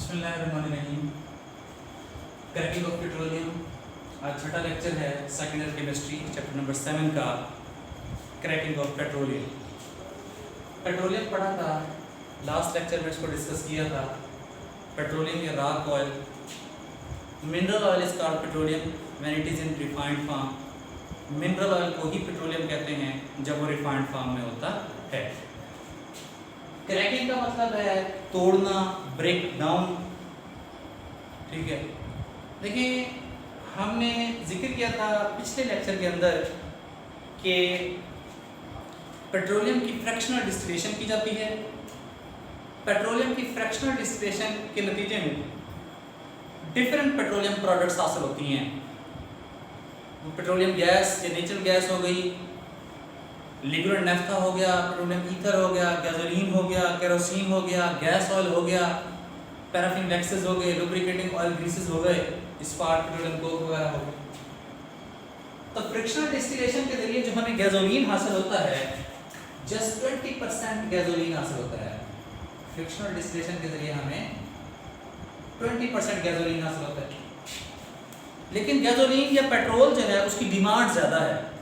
बिस्मिल्लाहिर्रहमानिर्रहीम। Cracking of petroleum. आज छठा लेक्चर है second year chemistry chapter number 7 का क्रैकिंग ऑफ पेट्रोलियम। पेट्रोलियम पढ़ा था लास्ट लेक्चर में, इसको डिस्कस किया था। पेट्रोलियम या rock oil, mineral oil is called petroleum when it is in refined form. Mineral oil को ही पेट्रोलियम कहते हैं जब वो रिफाइंड फॉर्म में होता है। क्रैकिंग का मतलब है तोड़ना, ब्रेक डाउन। ठीक है, देखिए हमने जिक्र किया था पिछले लेक्चर के अंदर कि पेट्रोलियम की फ्रैक्शनल डिस्टिलेशन की जाती है। पेट्रोलियम की फ्रैक्शनल डिस्टिलेशन के नतीजे में डिफरेंट पेट्रोलियम प्रोडक्ट्स हासिल होती हैं। वो पेट्रोलियम गैस या नेचुरल गैस हो गई, लिक्विड नेफ्था हो गया, पेट्रोलियम ईथर हो गया, गैसोलीन हो गया, केरोसिन हो गया, गैस ऑयल हो गया, पैराफिन वैक्सेस हो गए, लुब्रिकेटिंग ऑयल ग्रीसेस हो गए, स्पार्क पेट्रोलियम कोक वगैरह हो गए। तो फ्रिक्शनल डिस्टिलेशन के जरिए जो हमें गैसोलीन हासिल होता है, जस्ट 20% गैसोलीन हासिल होता है। फ्रिक्शनल डिस्टिलेशन के जरिए हमें 20% गैसोलीन हासिल होता है। लेकिन गैसोलीन या पेट्रोल जो है उसकी डिमांड ज़्यादा है,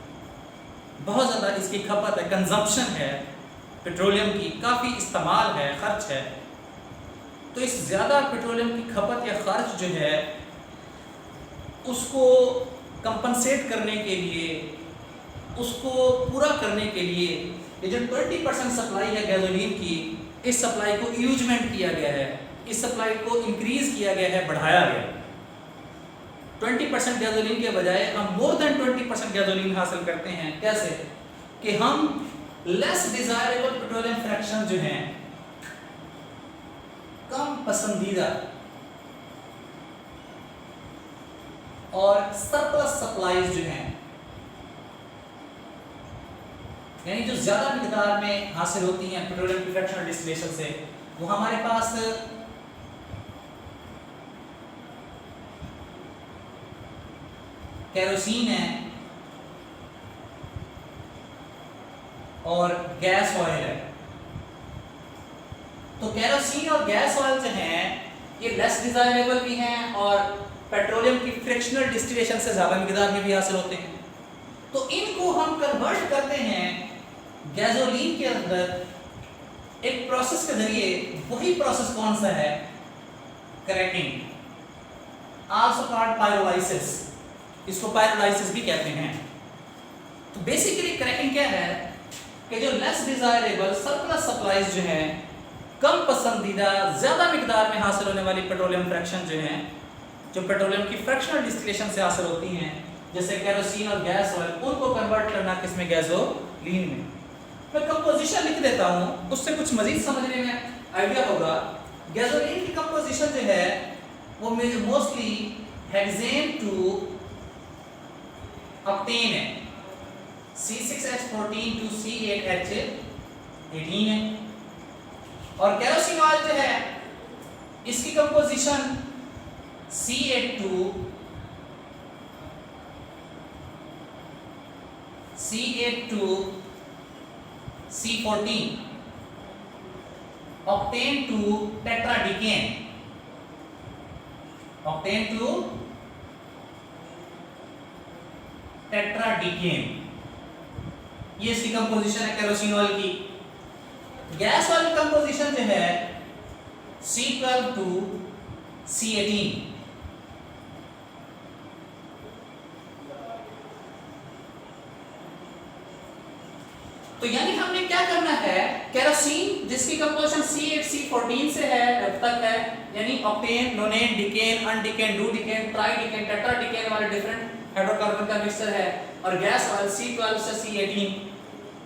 बहुत ज़्यादा इसकी खपत है, कंजम्पशन है। पेट्रोलियम की काफ़ी इस्तेमाल है, खर्च है। तो इस ज़्यादा पेट्रोलियम की खपत या खर्च जो है उसको कंपनसेट करने के लिए, उसको पूरा करने के लिए ये जो 20% सप्लाई है गैसोलीन की, इस सप्लाई को यूजमेंट किया गया है, इस सप्लाई को इंक्रीज किया गया है, बढ़ाया गया है। 20% गैसोलीन के बजाय हम मोर देन 20% गैसोलीन हासिल करते हैं। कैसे कि हम लेस डिजायरेबल पेट्रोलियम फ्रैक्शन जो हैं, कम पसंदीदा और सरप्लस सप्लाईज जो हैं, यानी जो ज्यादा मिकदार में हासिल होती हैं पेट्रोलियम की फ्रैक्शनल डिस्टिलेशन से, वो हमारे पास केरोसिन है और गैस ऑयल है। तो केरोसिन और गैस ऑयल जो हैं ये लेस डिजायरेबल भी हैं और पेट्रोलियम की फ्रिक्शनल डिस्टिलेशन से ज़्यादा मिकदार में भी हासिल होते हैं। तो इनको हम कन्वर्ट करते हैं गैसोलीन के अंदर एक प्रोसेस के जरिए। वही प्रोसेस कौन सा है? Cracking, also called pyrolysis. इसको पायरोलाइसिस भी कहते हैं। तो बेसिकली क्रैकिंग क्या है कि जो लेस डिजायरेबल सरप्लस सप्लाईज जो हैं, कम पसंदीदा ज्यादा मिकदार में हासिल होने वाली पेट्रोलियम फ्रैक्शन जो हैं, जो पेट्रोलियम की फ्रैक्शनल डिस्टिलेशन से हासिल होती हैं, जैसे केरोसिन और गैस ऑयल, उनको कन्वर्ट करना किसमें? गैसोलीन में। मैं कंपोजिशन लिख देता हूं, उससे कुछ मजीद समझने में आइडिया होगा। गैसोलीन की कंपोजिशन जो है वो मोस्टली हेक्सेन टू ऑक्टेन है, C6H14 टू C8H18 है। और केरोसिन ऑयल जो है इसकी composition C8 to C14, octane to tetradecane, octane to tetradecane, ये इसकी कंपोजिशन है केरोसिन ऑयल की। गैस ऑयल की कंपोजिशन जो है C12 टू C18। तो यानी हमने क्या करना है, केरोसिन जिसकी कंपोजिशन C8 C14 से है तक है, यानी ऑक्टेन, नोनेन, डिकेन, अनडिकेन, डूडिकेन, ट्राइडिकेन, टेट्राडिकेन वाले डिफरेंट हाइड्रोकार्बन का मिक्सचर है। और गैस ऑयल C12 से C18,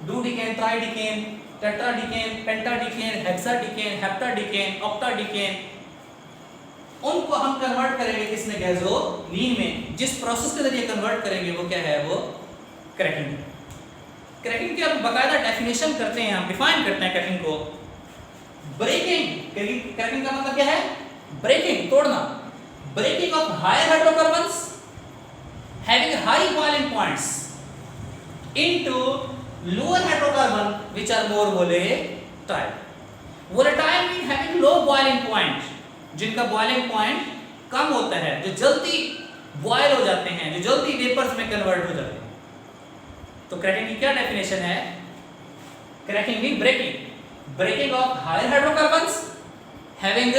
डूडिकेन, ट्राइडिकेन, टेट्राडिकेन, पेंटाडिकेन, हेक्साडिकेन, हेप्टाडिकेन, ऑक्टाडिकेन, उनको हम कन्वर्ट करेंगे किसमें? गैसोलीन में। जिस प्रोसेस के जरिए कन्वर्ट करेंगे वो क्या है? वो क्रैकिंग है। क्रैकिंग की हम बाकायदा डेफिनेशन करते हैं, हम डिफाइन करते हैं क्रैकिंग को। ब्रेकिंग, क्रैकिंग का मतलब क्या है? ब्रेकिंग, तोड़ना। Breaking of higher hydrocarbons having high boiling points into lower hydrocarbon which are more volatile. Volatile means having low boiling point. जिनका बॉइलिंग पॉइंट कम होता है, जो जल्दी बॉयल हो जाते हैं, जो जल्दी वेपर्स में कन्वर्ट हो जाते हैं। तो क्रैकिंग की क्या डेफिनेशन है? Cracking mean breaking of higher hydrocarbons having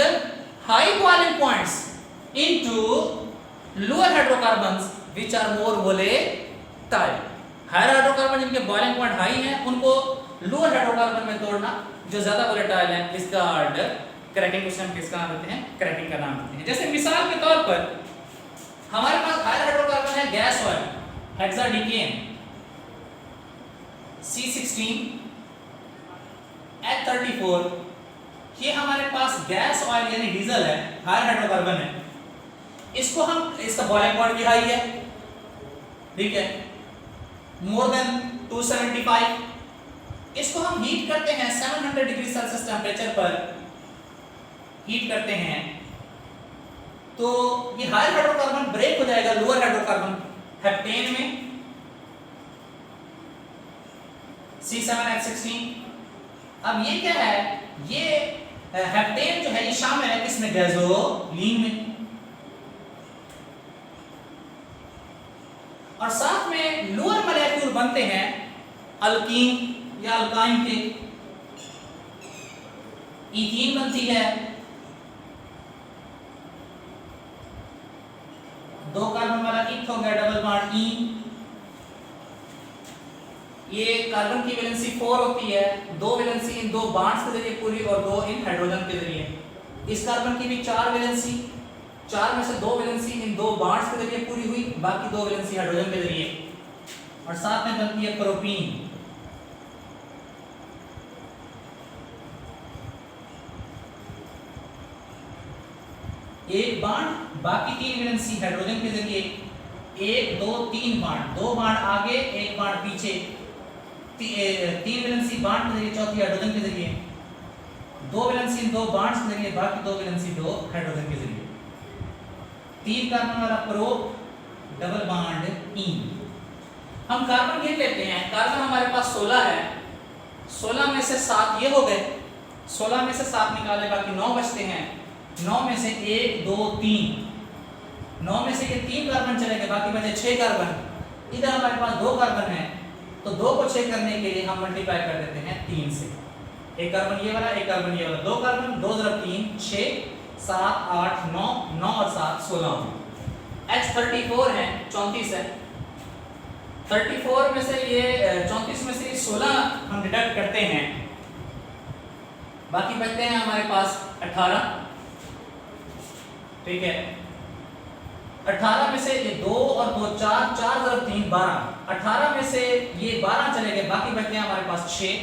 high boiling points into lower hydrocarbons which are more volatile. Higher hydrocarbon जिनके बॉइलिंग पॉइंट हाई हैं उनको लोअर हाइड्रोकार्बन में तोड़ना जो ज्यादा वोलेटाइल है, इसका क्रैकिंग को हम किसका नाम देते हैं? क्रैकिंग का नाम देते हैं। जैसे मिसाल के तौर पर हमारे पास हायर हाइड्रोकार्बन है गैस ऑयल हेक्साडीकेन C16H34, ये हमारे पास गैस ऑयल यानी डीजल है, हायर हाइड्रोकार्बन है। इसको हम, इसका बॉइलिंग पॉइंट भी हाई है, ठीक है, मोर देन 275। इसको हम हीट करते हैं 700 डिग्री सेल्सियस टेम्परेचर पर हीट करते हैं, तो ये हायर हाइड्रोकार्बन ब्रेक हो जाएगा लोअर हाइड्रोकार्बन हेप्टेन में C7H16। अब ये क्या है? ये हेप्टेन जो है ये शामिल है किसमें? गैसोलीन में। और साथ में लोअर मॉलिक्यूल बनते हैं अल्कीन या अल्काइन के। इथीन बनती है, 2 कार्बन वाला इथ हो गया डबल बॉन्ड ई। ये कार्बन की वैलेंसी 4 होती है, 2 वैलेंसी इन 2 बॉन्ड्स के जरिए पूरी और 2 इन हाइड्रोजन के जरिए। इस कार्बन की भी 4 वैलेंसी, 4 में से 2 वैलेंसी इन 2 बॉन्ड्स के जरिए पूरी हुई, बाकी 2 वैलेंसी हाइड्रोजन के जरिए। और साथ में बनती है प्रोपीन। एक बॉन्ड, बाकी 3 वैलेंसी हाइड्रोजन के जरिए। 1 2 3 बॉन्ड, 2 बॉन्ड आगे 1 बॉन्ड पीछे, 3 वैलेंसी बॉन्ड के जरिए, चौथी हाइड्रोजन के जरिए। 2 वैलेंसी इन 2 बॉन्ड्स के जरिए, बाकी 2 वैलेंसी 2 हाइड्रोजन के जरिए। 3 कार्बन वाला प्रो डबल बॉन्ड ई। हम कार्बन ये लेते हैं, कार्बन हमारे पास 16 है, 16 में से 7 ये हो गए, 16 में से 7 निकाले, बाकी 9 बचते हैं। 9 में से 1 2 3, 9 में से ये 3 कार्बन चले गए, बाकी बचे 6 कार्बन। इधर हमारे पास 2 कार्बन है, तो 2 को 6 करने के लिए हम मल्टीप्लाई कर देते हैं 3 से। एक कार्बन ये वाला, एक कार्बन ये वाला, 2 कार्बन, 2 × 3 6, 7 8 9, 9 और 7 16 हो। H34 है, 34 है। 34 में से ये 34 में से 16 हम डिडक्ट करते हैं, बाकी बचते हैं हमारे पास 18, ठीक है। 18 में से ये 2 और 2 4, 4 × 3 12, 18 में से ये 12 चले गए, बाकी बचते हैं हमारे पास 6,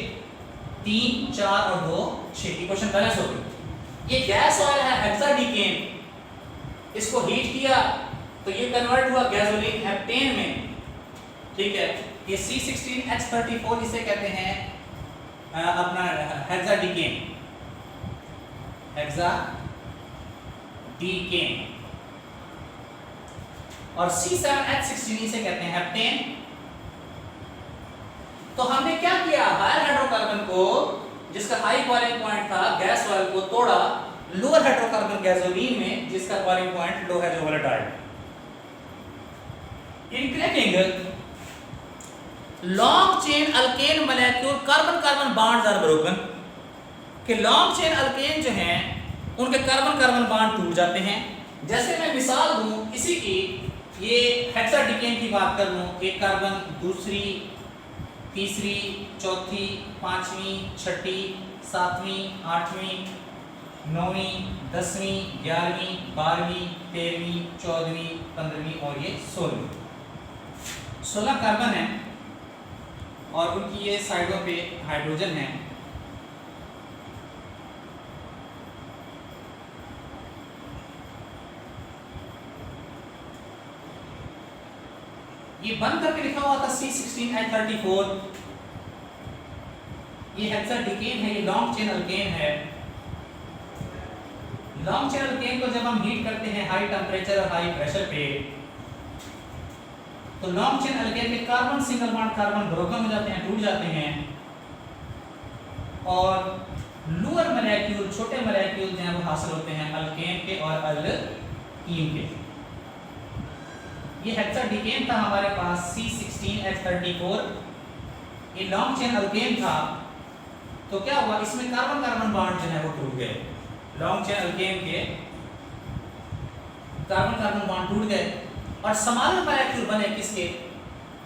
3 4 और 2 6। इक्वेशन बैलेंस हो गई। ये गैस ऑयल है हेक्साडीकेन, इसको हीट किया तो ये कन्वर्ट हुआ गैसोलीन हेप्टेन में, ठीक है। ये C16H34 इसे कहते हैं अपना हेक्साडीकेन, हेक्साडीकेन। और C7H16 इसे कहते हैं हेप्टेन। तो हमने क्या किया? हायर हाइड्रोकार्बन को, जिसका हाई बॉइलिंग पॉइंट था, गैस ऑयल को तोड़ा लोअर हाइड्रोकार्बन गैसोलीन में, जिसका बॉइलिंग पॉइंट लो है, जो volatile. In cracking long chain alkane molecule carbon carbon bonds are broken. कि लॉन्ग चेन अल्केन जो हैं उनके कार्बन कार्बन बॉन्ड टूट जाते हैं। जैसे मैं मिसाल दूं इसी की, ये हेक्साडीकेन की बात कर लूं, एक कार्बन, दूसरी, तीसरी, चौथी, पांचवी, छठी, सातवीं, आठवीं, 9वीं, 10वीं, 11वीं, 12वीं, 13वीं, 14वीं, 15वीं और ये 16वीं। 16 कार्बन है और उनकी ये साइडों पे हाइड्रोजन है। ये बंद करके लिखा हुआ था C16H34। ये हेक्साडीकेन है, ये लॉन्ग चेन अल्केन है। लॉन्ग चेन अल्केन को जब हम हीट करते हैं हाई टेम्परेचर और हाई प्रेशर पे, तो लॉन्ग चेन अल्केन के carbon single bond carbon broken हो जाते हैं, टूट जाते हैं। और लोअर मॉलिक्यूल, छोटे मॉलिक्यूल जो हैं वो हासिल होते हैं अल्केन के और अल्कीन के। ये हेक्साडीकेन था हमारे पास C16H34, ये लॉन्ग चेन अल्केन था। तो क्या हुआ, इसमें कार्बन कार्बन बॉन्ड जो है वो टूट गए। लॉन्ग चेन अल्केन के कार्बन कार्बन बॉन्ड टूट गए और स्मॉलर मॉलिक्यूल बने किसके,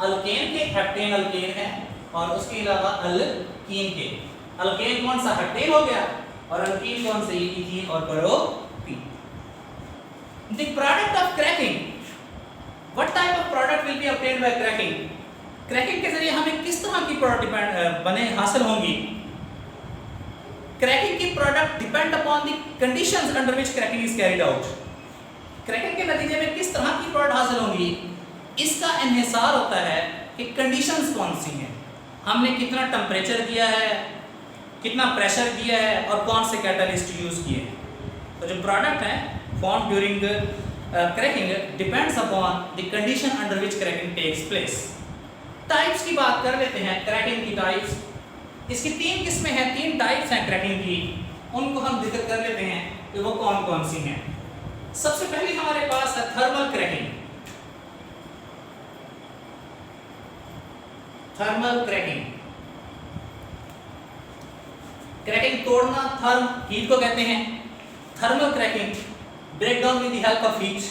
अल्केन के, हेप्टेन अल्केन है, और उसके अलावा अल्कीन के। अल्केन कौन सा, हेप्टेन हो गया, और अल्कीन कौन सा, इथीन और propene. The product of cracking, what type of product will be obtained by cracking. Cracking के जरिए हमें किस तरह की प्रोडक्ट बने हासिल होंगी। क्रैकिंग की product depend upon the conditions under which cracking is carried out. Cracking के नतीजे में किस तरह की प्रोडक्ट हासिल होंगी, इसका इन्हिसार होता है कि कंडीशंस कौन सी हैं, हमने कितना टेम्परेचर दिया है, कितना प्रेशर दिया है, और कौन से कैटलिस्ट यूज किए हैं। तो जो प्रोडक्ट है form during cracking depends upon the condition under which cracking takes place. Types की बात कर लेते हैं, क्रैकिंग की टाइप्स। इसकी 3 किस्में हैं, 3 टाइप्स हैं क्रैकिंग की, उनको हम जिक्र कर लेते हैं कि वो कौन कौन सी हैं। सबसे पहले हमारे पास है thermal cracking. Thermal cracking, cracking तोड़ना, थर्म हीट को कहते हैं। Thermal cracking, break down with the help of heat,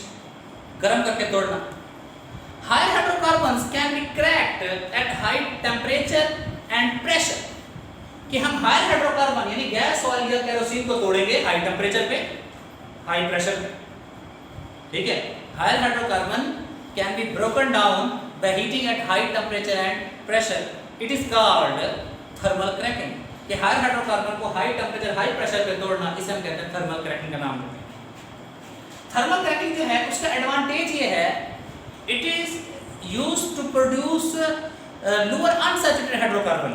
गर्म करके तोड़ना। Higher hydrocarbons can be cracked at high temperature and pressure, कि हम हायर हाइड्रोकार्बन यानी गैस ऑयल या केरोसिन को तोड़ेंगे हाई टेम्परेचर पे, हाई प्रेशर पे, ठीक है। Higher hydrocarbon can be broken down by heating at high temperature and pressure, it is called thermal cracking. कि हायर हाइड्रोकार्बन को हाई टेम्परेचर हाई प्रेशर पे तोड़ना, इसे हम कहते हैं थर्मल क्रैकिंग का नाम देते हैं। थर्मल क्रैकिंग जो है उसका एडवांटेज ये है, it is used to produce lower unsaturated hydrocarbon.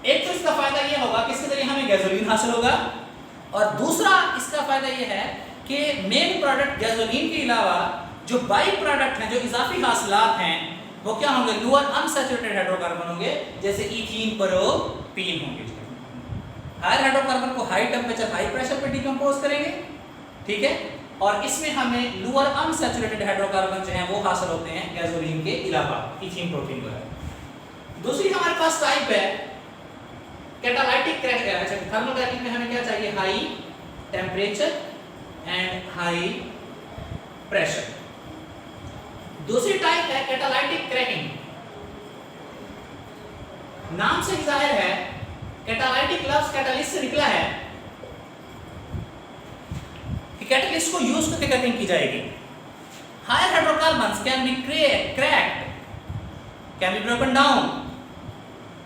एक तो इसका फायदा ये होगा कि इसके जरिए हमें गैसोलीन हासिल होगा, और दूसरा इसका फायदा ये है कि मेन प्रोडक्ट गैसोलीन के अलावा जो बाई प्रोडक्ट हैं, जो इजाफी हासिलात हैं, वो क्या होंगे, लोअर अनसैचुरेटेड हाइड्रोकार्बन होंगे, जैसे इथीन, प्रोपीन होंगे। हायर हाइड्रोकार्बन को हाई टेम्परेचर हाई प्रेशर पे डिकम्पोज करेंगे, ठीक है, और इसमें हमें लोअर अनसैचुरेटेड हाइड्रोकार्बन जो हैं वो हासिल होते हैं गैसोलीन के अलावा, इथीन, प्रोपीन वगैरह। दूसरी हमारे पास टाइप है कैटालाइटिक क्रैकिंग। अच्छा, थर्मल क्रैकिंग में हमें क्या चाहिए, high temperature and high pressure. दूसरी टाइप है कैटालाइटिक क्रैकिंग। नाम से जाहिर है, कैटालाइटिक लफ्ज कैटलिस्ट से निकला है कि कैटलिस्ट को यूज करके क्रैकिंग की जाएगी। Higher hydrocarbons can be cracked, can be broken down.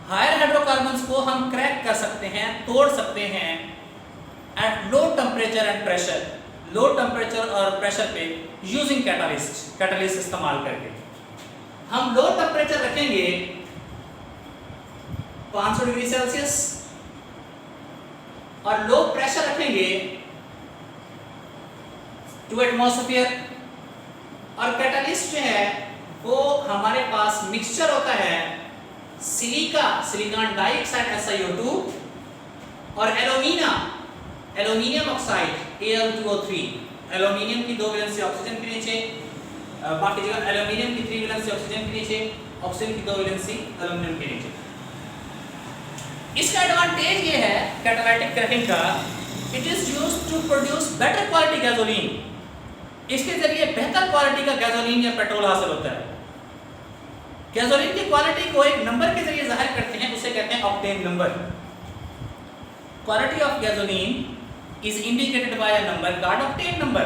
Higher hydrocarbons को हम क्रैक कर सकते हैं, तोड़ सकते हैं at low temperature and pressure, low temperature और प्रेशर पे यूजिंग कैटलिस्ट, कैटलिस्ट इस्तेमाल करके। हम लो टेम्परेचर रखेंगे 500 डिग्री सेल्सियस, और लो प्रेशर रखेंगे 2 एटमॉस्फेयर, और कैटलिस्ट जो है वो हमारे पास मिक्सचर होता है सिलिका, सिलिकॉन डाइऑक्साइड SiO2, और alumina, aluminium oxide Al2O3। Aluminium की 2 वैलेंसी ऑक्सीजन के नीचे, बाकी जगह एल्यूमिनियम की 3 वैलेंसी ऑक्सीजन के नीचे, ऑक्सीजन की 2 वैलेंसी एल्यूमिनियम के नीचे। इसका एडवांटेज ये है कैटालाइटिक क्रैकिंग का, it is used to produce better quality gasoline. इसके जरिए बेहतर क्वालिटी का गैसोलीन या पेट्रोल हासिल होता है। गैसोलीन की क्वालिटी को एक नंबर के जरिए जाहिर करते हैं, उसे कहते हैं octane number. Quality of gasoline is indicated by a number called octane number.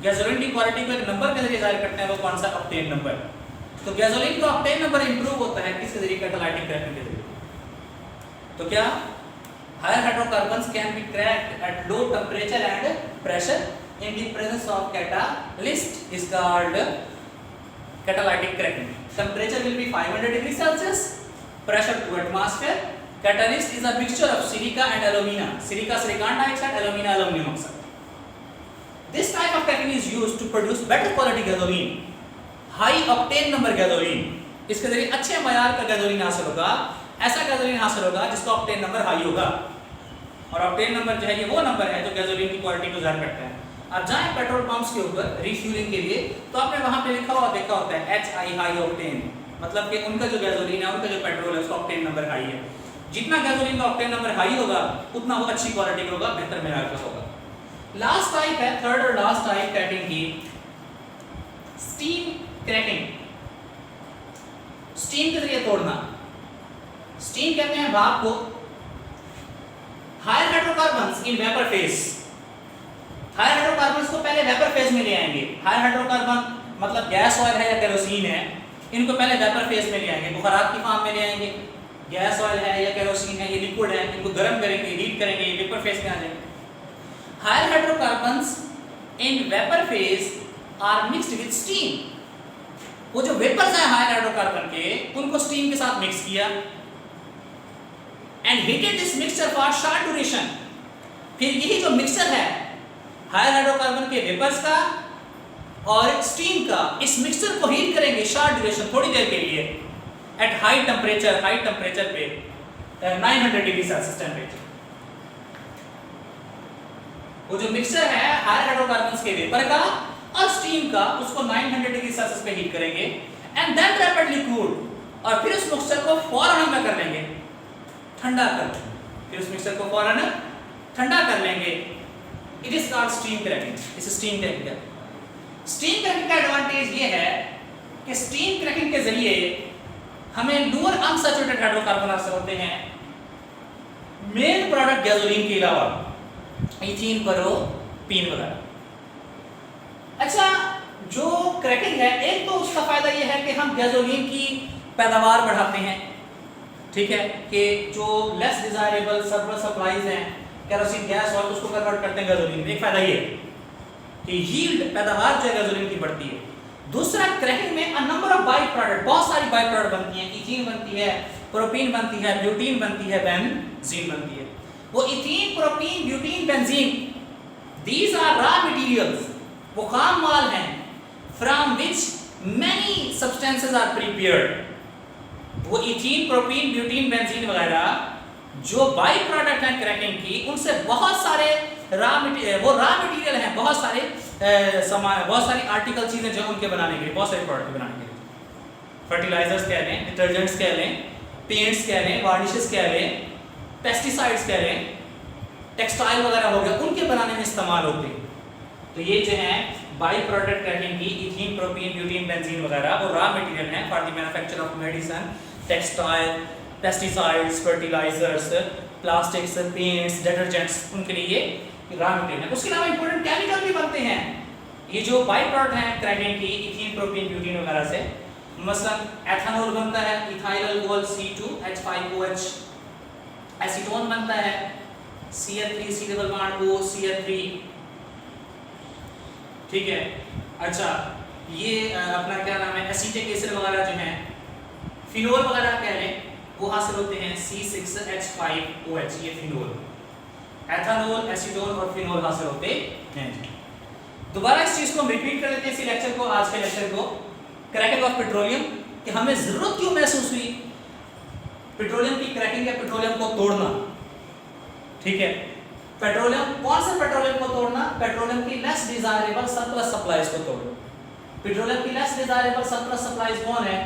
Gasoline की क्वालिटी को एक नंबर के जरिए जाहिर करते हैं, वो कौन सा, ऑक्टेन नंबर। तो गैसोलीन का ऑक्टेन नंबर इंप्रूव होता है किसके जरिए, कैटालाइटिक क्रैकिंग के जरिए। तो क्या higher hydrocarbons can be cracked at low temperature and pressure in the presence of catalyst is called catalytic cracking. Temperature will be 500 degrees Celsius, pressure 2 atmosphere. Catalyst is a mixture of silica and alumina. Silica, silicon dioxide, alumina, aluminum oxide. This type of cracking is used to produce better quality gasoline, high octane number gasoline. इसके जरिए अच्छे मयार का gasoline हासिल होगा, ऐसा gasoline हासिल होगा जिसका ऑक्टेन नंबर हाई होगा। और ऑक्टेन नंबर जो है ये वो नंबर है जो गैसोलीन की क्वालिटी को ज़ाहिर करता है। आप जाएं पेट्रोल पंप्स के ऊपर रिफ्यूलिंग के लिए तो आपने वहाँ पे लिखा हुआ देखा होता है HI हाई ऑक्टेन, मतलब कि उनका जो गैसोलीन है, उनका जो पेट्रोल है उसका ऑक्टेन नंबर हाई है। जितना गैसोलीन का ऑक्टेन नंबर हाई होगा उतना वो अच्छी क्वालिटी का होगा, बेहतर मेयार का होगा। लास्ट टाइप है, थर्ड और लास्ट टाइप क्रैकिंग की, स्टीम क्रैकिंग। स्टीम के जरिए तोड़ना। स्टीम कहते हैं भाप को। Higher hydrocarbons in vapour phase, higher hydrocarbons को पहले वेपर फेज में ले आएंगे। हायर हाइड्रोकार्बन मतलब गैस ऑयल है या केरोसिन है, इनको पहले वेपर फेज में ले आएंगे, बुखारात की फॉर्म में ले आएंगे। गैस ऑयल है या केरोसिन है, ये लिक्विड है, इनको गर्म करेंगे, हीट करेंगे, ये वेपर फेज में आ जाएंगे। Higher hydrocarbons in vapour phase are mixed with steam. वो जो वेपर्स हैं हायर हाइड्रोकार्बन के, उनको स्टीम के साथ मिक्स किया and heated this mixture for short duration. फिर यही जो मिक्सचर है हायर हाइड्रोकार्बन के वेपर्स का और स्टीम का, इस मिक्सचर को हीट करेंगे शॉर्ट ड्यूरेशन, थोड़ी देर के लिए, एट हाई टेम्परेचर पे 900 डिग्री सेल्सियस टेम्परेचर। वो जो मिक्सचर है हायर हाइड्रोकार्बन्स के वेपर का और स्टीम का, उसको 900 डिग्री सेल्सियस पे हीट करेंगे एंड देन रैपिडली कूल, और फिर उस मिक्सचर को फौरन हम कर लेंगे, ठंडा कर लेंगे। फिर उस मिक्सचर को फौरन ठंडा कर लेंगे। It is called steam cracking. इस स्टीम क्रैकिंग है। स्टीम क्रैकिंग का एडवांटेज ये है कि स्टीम क्रैकिंग के जरिए हमें लोअर अनसैचुरेटेड हाइड्रोकार्बन हासिल होते हैं, मेन प्रोडक्ट गैसोलीन के अलावा, इथीन, प्रोपीन वगैरह। अच्छा, जो क्रैकिंग है, एक तो उसका फायदा ये है कि हम गैसोलीन की पैदावार बढ़ाते हैं, ठीक है, कि जो लेस डिजायरेबल सरप्लस सप्लाईज हैं केरोसिन गैस और उसको कन्वर्ट करते हैं गैसोलीन में। एक फायदा ये कि यील्ड, पैदावार जो है गैसोलीन की बढ़ती है। दूसरा, क्रैकिंग में a number of by product, बहुत सारी बाई प्रोडक्ट बनती हैं, इथीन बनती है, प्रोपीन बनती है, ब्यूटीन बनती है, बेंजीन बनती है। वो ethene, propene, butene, benzene, these are raw materials, वो खाम माल हैं, from which many substances are prepared. वो इथीन, प्रोपीन, ब्यूटीन, बेंजीन वगैरह जो बाई प्रोडक्ट हैं क्रैकिंग की, उनसे बहुत सारे रॉ मटेरियल हैं, बहुत सारे सामान, बहुत सारी आर्टिकल चीजें जो उनके बनाने के लिए, बहुत सारे प्रोडक्ट बनाने के लिए, फर्टिलाइजर्स कह लें, डिटर्जेंट्स कह लें, पेंट्स कह लें, वार्निशेस कह लें, पेस्टिसाइड्स कह लें, टेक्सटाइल वगैरह हो गया, उनके बनाने में इस्तेमाल होते हैं। तो ये जो है बाई प्रोडक्ट क्रैकिंग की, इथीन, प्रोपीन, ब्यूटीन, बेंजीन वगैरह, वो रॉ मटेरियल हैं for the manufacture of medicine, textile, pesticides, fertilizers, plastics, paints, detergents, उनके लिए रॉ मटेरियल है। उसके अलावा इंपॉर्टेंट केमिकल भी बनते हैं ये जो बाई प्रोडक्ट हैं क्रैकिंग की, इथीन, प्रोपीन, ब्यूटीन वगैरह से। मसलन एथेनॉल बनता है, इथाइल अल्कोहल C2H5OH, एसीटोन बनता है, CH3 C double bond O CH3, ठीक है। अच्छा, ये अपना क्या नाम है, एसीटिक एसिड वगैरह जो है, फिनोल वगैरह कह लें, वो हासिल होते हैं C6H5OH, ये फिनोल, एथेनॉल, एसीटोन और फिनोल हासिल होते हैं। दोबारा इस चीज को हम रिपीट कर लेते हैं, इसी लेक्चर को, आज के लेक्चर को, क्रैकिंग ऑफ पेट्रोलियम, कि हमें जरूरत क्यों महसूस हुई पेट्रोलियम की क्रैकिंग या पेट्रोलियम को तोड़ना, ठीक है। पेट्रोलियम, कौन से पेट्रोलियम को तोड़ना? पेट्रोलियम की लेस डिजायरेबल सरप्लस सप्लाईज को तोड़ना। पेट्रोलियम की लेस डिजायरेबल सरप्लस सप्लाईज कौन है?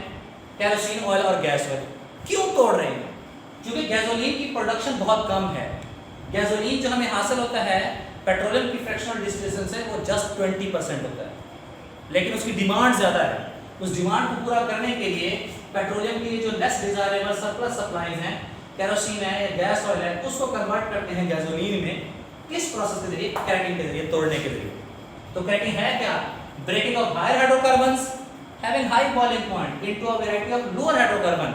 केरोसिन ऑयल और गैस ऑयल। क्यों तोड़ रहे हैं? क्योंकि गैसोलीन की प्रोडक्शन बहुत कम है। गैसोलीन जो हमें हासिल होता है पेट्रोलियम की फ्रैक्शनल डिस्टिलेशन से, वो जस्ट 20% होता है, लेकिन उसकी डिमांड ज़्यादा है। उस डिमांड को पूरा करने के लिए पेट्रोलियम की जो लेस डिजायरेबल सरप्लस सप्लाईज हैं, केरोसिन है या गैस ऑयल है, उसको कन्वर्ट करते हैं गैसोलीन में। किस प्रोसेस के जरिए? क्रैकिंग के जरिए, तोड़ने के जरिए। तो क्रैकिंग है क्या? Breaking of higher hydrocarbons having high boiling point into a variety of lower hydrocarbon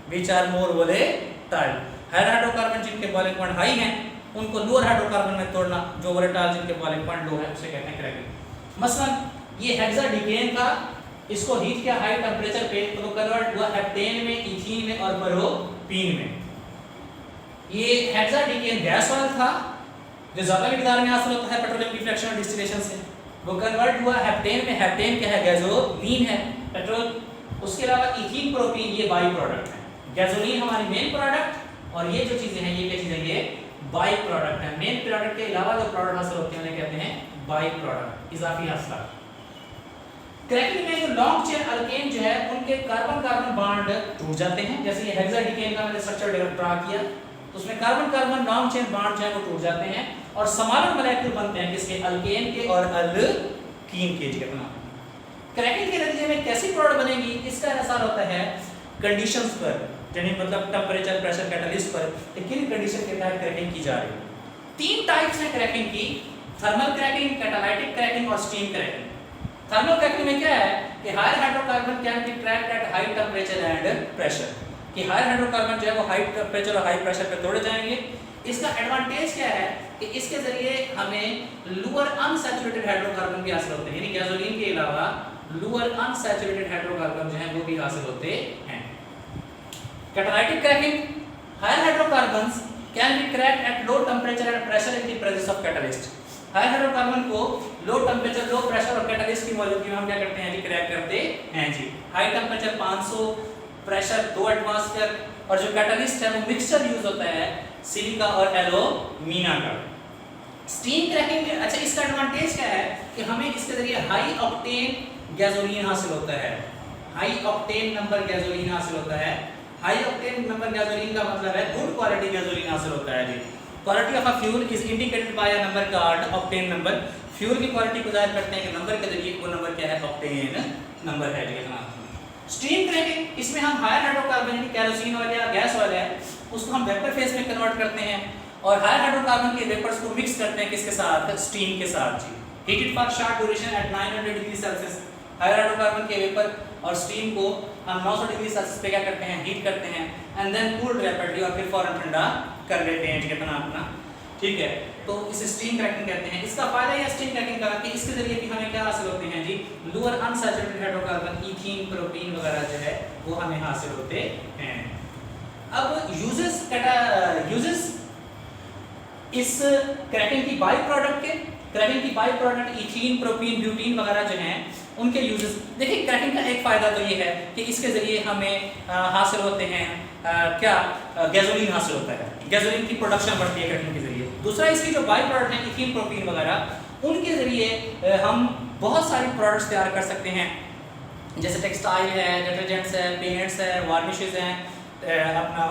which are more volatile. Higher hydrocarbon जिनके बॉइलिंग पॉइंट हाई हैं, उनको लोअर हाइड्रोकार्बन में तोड़ना, जो वोलेटाइल जिनके बॉइलिंग पॉइंट लो है, उसे कहते हैं क्रैकिंग। मसलन ये हेक्साडीकेन का, इसको हीट किया हाई टेम्परेचर पे, तो वो कन्वर्ट हुआ हेप्टेन में, इथीन में और प्रोपीन में। ये हेक्साडीकेन गैस ऑयल था जो ज्यादा मिकदार में हासिल होता है पेट्रोलियम की फ्रैक्शनल डिस्टिलेशन से, वो कन्वर्ट हुआ हेप्टेन में। हेप्टेन क्या है? गैसोलीन है, पेट्रोल। उसके अलावा इथीन, प्रोपीन, ये बाई प्रोडक्ट है। गैसोलीन हमारी मेन प्रोडक्ट, और ये जो चीजें हैं, ये क्या चीजें? ये बाई प्रोडक्ट है। मेन प्रोडक्ट के अलावा जो प्रोडक्ट हासिल होते हैं उन्हें कहते हैं बाई प्रोडक्ट, इजाफी हासिल। क्रैकिंग में जो लॉन्ग चेन अल्केन जो है उनके कार्बन कार्बन बॉन्ड टूट जाते हैं। जैसे ये हेक्साडीकेन का मैंने स्ट्रक्चर ड्रा किया तो उसमें carbon carbon long chain bond जो है वो टूट जाते हैं और समानर मॉलिक्यूल बनते हैं किसके, अल्केन के और अल्कीन के। क्रैकिंग के नतीजे में कैसी प्रोडक्ट बनेगी इसका इंहसार होता है कंडीशंस पर, यानी मतलब टेंपरेचर, प्रेशर, कैटलिस्ट पर किन कंडीशन के तहत क्रैकिंग की जा रही है। तीन टाइप्स हैं क्रैकिंग की, थर्मल क्रैकिंग, कैटालाइटिक क्रैकिंग और स्टीम क्रैकिंग। थर्मल क्रैकिंग में क्या है कि higher hydrocarbon can be cracked at high temperature and pressure, कि हायर हाइड्रोकार्बन जो है वो हाई टेंपरेचर और हाई प्रेशर पे तोड़े जाएंगे। इसका एडवांटेज क्या है कि इसके जरिए हमें लोअर अनसैचुरेटेड हाइड्रोकार्बन भी हासिल होते हैं, यानी गैसोलीन के अलावा लोअर अनसैचुरेटेड हाइड्रोकार्बन जो है वो भी हासिल होते हैं। Catalytic cracking, higher hydrocarbons can be cracked at low temperature and pressure in the presence of catalyst. Higher hydrocarbon को लो टेंपरेचर, लो प्रेशर और कैटलिस्ट की मौजूदगी में हम क्या करते हैं जी, क्रैक करते हैं जी। हाई टेंपरेचर 500, प्रेशर 2 एटमॉस्फेयर और जो कैटलिस्ट है वो मिक्सचर यूज होता है सिलिका और एल्यूमिना का। स्टीम क्रैकिंग में अच्छा इसका एडवांटेज क्या है कि हमें इसके जरिए हाई ऑक्टेन गैसोलीन हासिल होता है, हाई ऑक्टेन नंबर गैसोलीन हासिल होता है। हाई ऑक्टेन नंबर गैसोलीन का मतलब है गुड क्वालिटी गैसोलीन हासिल होता है जी। Quality of a fuel is indicated by a number called octane number. Fuel की क्वालिटी को जाहिर करते हैं कि नंबर के जरिए, वो नंबर क्या है, ऑक्टेन नंबर है जी। स्टीम क्रैकिंग, इसमें हम हायर हाइड्रोकार्बन यानी केरोसिन ऑयल या गैस ऑयल है उसको हम वेपर फेज में कन्वर्ट करते हैं और हायर हाइड्रोकार्बन के वेपर्स को मिक्स करते हैं किसके साथ, स्टीम के साथ जी। Heated for short duration at 900 degree Celsius. Higher hydrocarbon के वेपर और स्टीम को हम 900 डिग्री सेल्सियस पे क्या करते हैं, हीट करते हैं एंड देन कूल्ड रैपिडली और फिर फौरन ठंडा कर लेते हैं कितना अपना, ठीक है। तो इसे स्टीम क्रैकिंग कहते हैं। इसका फायदा यह स्टीम क्रैकिंग का कि इसके जरिए भी हमें क्या हासिल होते हैं जी, lower unsaturated hydrocarbon, ethene, propene वगैरह जो है वो हमें हासिल होते हैं। अब यूजेस इस क्रैकिंग की बाई प्रोडक्ट के, क्रैकिंग की by product ethene, propene, butene वगैरह जो हैं उनके यूजेस। देखिए क्रैकिंग का एक फायदा तो ये है कि इसके जरिए हमें हासिल होते हैं क्या, गैसोलीन हासिल होता है, गैसोलीन की प्रोडक्शन बढ़ती है क्रैकिंग के जरिए। दूसरा इसकी जो बाई प्रोडक्ट है इथीन, प्रोपीन वगैरह, उनके जरिए हम बहुत सारी प्रोडक्ट्स तैयार कर सकते हैं, जैसे टेक्सटाइल है, डिटर्जेंट्स है, पेंट्स है, वार्निशेस हैं, अपना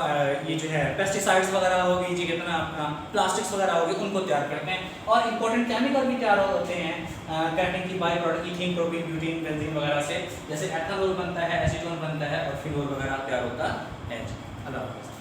ये जो है पेस्टिसाइड्स वगैरह होगी जी, कितना अपना प्लास्टिक्स वगैरह होगी, उनको तैयार करते हैं। और इंपॉर्टेंट केमिकल भी तैयार होते हैं क्रैकिंग की by product ethene, propene, butene, benzene वगैरह से, जैसे एथेनॉल बनता है, एसीटोन बनता है और फिनोल वगैरह तैयार होता है। अल्लाह हाफ़िज़।